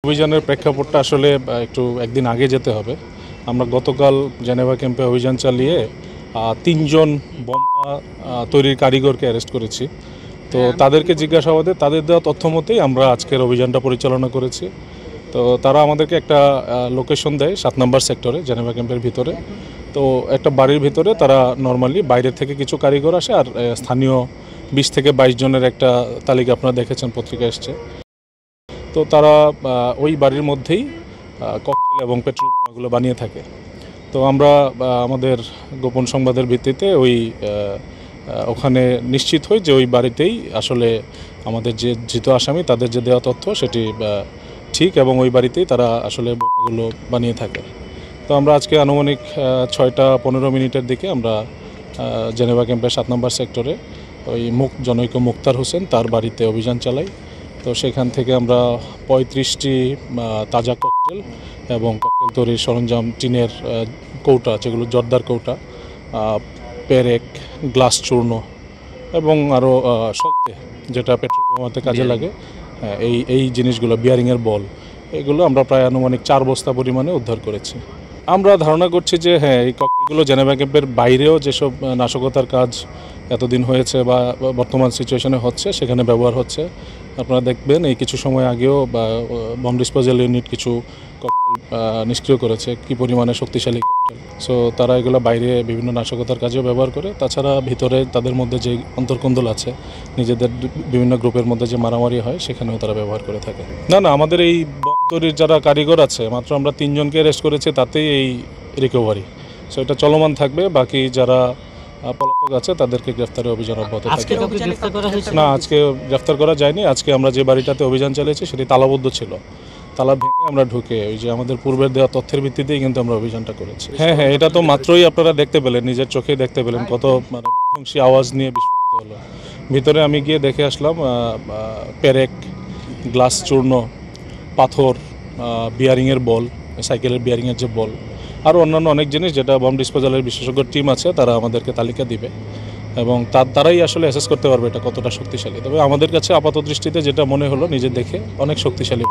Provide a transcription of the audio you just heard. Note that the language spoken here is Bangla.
অভিযানের প্রেক্ষাপটটা আসলে একটু একদিন আগে যেতে হবে। আমরা গতকাল জেনেভা ক্যাম্পে অভিযান চালিয়ে ৩ জন বোমা তৈরির কারিগরকে অ্যারেস্ট করেছি। তো তাদেরকে জিজ্ঞাসাবাদে তাদের দেওয়া তথ্য মতেই আমরা আজকের অভিযানটা পরিচালনা করেছি। তো তারা আমাদেরকে একটা লোকেশন দেয় ৭ নম্বর সেক্টরে, জেনেভা ক্যাম্পের ভিতরে। তো একটা বাড়ির ভিতরে তারা নর্মালি বাইরের থেকে কিছু কারিগর আসে, আর স্থানীয় ২০ থেকে ২২ জনের একটা তালিকা আপনারা দেখেছেন, পত্রিকা এসছে। তো তারা ওই বাড়ির মধ্যেই ককটেল এবং পেট্রোল বোমাগুলো বানিয়ে থাকে। তো আমরা আমাদের গোপন সংবাদের ভিত্তিতে ওখানে নিশ্চিত হই যে ওই বাড়িতেই আসলে আমাদের যে ধৃত আসামি তাদের যে দেওয়া তথ্য সেটি ঠিক, এবং ওই বাড়িতেই তারা আসলে বোমাগুলো বানিয়ে থাকে। তো আমরা আজকে আনুমানিক ৬টা ১৫ মিনিটের দিকে আমরা জেনেভা ক্যাম্পের ৭ নম্বর সেক্টরে ওই জনৈক মুক্তার হোসেন তার বাড়িতে অভিযান চালাই। তো সেখান থেকে আমরা ৩৫টি তাজা ককটেল এবং ককটেল তৈরির সরঞ্জাম, টিনের কৌটা, যেগুলো জর্দার কৌটা, পেরেক, গ্লাস চূর্ণ এবং আরও সলতে, যেটা পেট্রোল বোমাতে কাজে লাগে, এই জিনিসগুলো, বিয়ারিংয়ের বল, এগুলো আমরা প্রায় আনুমানিক ৪ বস্তা পরিমাণে উদ্ধার করেছি। আমরা ধারণা করছি যে হ্যাঁ, এই ককটেলগুলো জেনেভা ক্যাম্পের বাইরেও যেসব নাশকতার কাজ এতদিন হয়েছে বা বর্তমান সিচুয়েশনে হচ্ছে, সেখানে ব্যবহার হচ্ছে। আপনারা দেখবেন এই কিছু সময় আগেও বম ডিসপোজাল ইউনিট কিছু ককটেল নিষ্ক্রিয় করেছে, কি পরিমাণে শক্তিশালী ককটেল। সো তারা এগুলো বাইরে বিভিন্ন নাশকতার কাজেও ব্যবহার করে। তাছাড়া ভিতরে তাদের মধ্যে যে অন্তর্কন্দল আছে, নিজেদের বিভিন্ন গ্রুপের মধ্যে যে মারামারি হয়, সেখানেও তারা ব্যবহার করে থাকে। না, আমাদের এই বম তৈরির যারা কারিগর আছে, মাত্র আমরা ৩ জনকে অ্যারেস্ট করেছি, তাতেই এই রিকভারি। সো এটা চলমান থাকবে। বাকি যারা পলাতক আছে তাদেরকে গ্রেফতারের অভিযান অব্যাহত থাকবে। না, আজকে গ্রেফতার করা যায়নি। আজকে আমরা যে বাড়িটাতে অভিযান চালিয়েছি সেটি তালাবদ্ধ ছিল। তালা ভেঙে আমরা ঢুকে ওই যে আমাদের পূর্বের দেওয়া তথ্যের ভিত্তিতেই কিন্তু আমরা অভিযানটা করেছি। হ্যাঁ, এটা তো মাত্রই আপনারা দেখতে পেলেন, নিজের চোখেই দেখতে পেলেন কত বিধ্বংসী আওয়াজ নিয়ে বিস্ফোরিত হলো। ভিতরে আমি গিয়ে দেখে আসলাম পেরেক, গ্লাস চূর্ণ, পাথর, বিয়ারিংয়ের বল, সাইকেলের বিয়ারিংয়ের যে বল, আরও অন্যান্য অনেক জিনিস, যেটা বম ডিসপোজালের বিশেষজ্ঞ টিম আছে তারা আমাদেরকে তালিকা দিবে, এবং তারাই আসলে অ্যাসেস করতে পারবে এটা কতটা শক্তিশালী। তবে আমাদের কাছে আপাত দৃষ্টিতে যেটা মনে হলো নিজে দেখে, অনেক শক্তিশালী।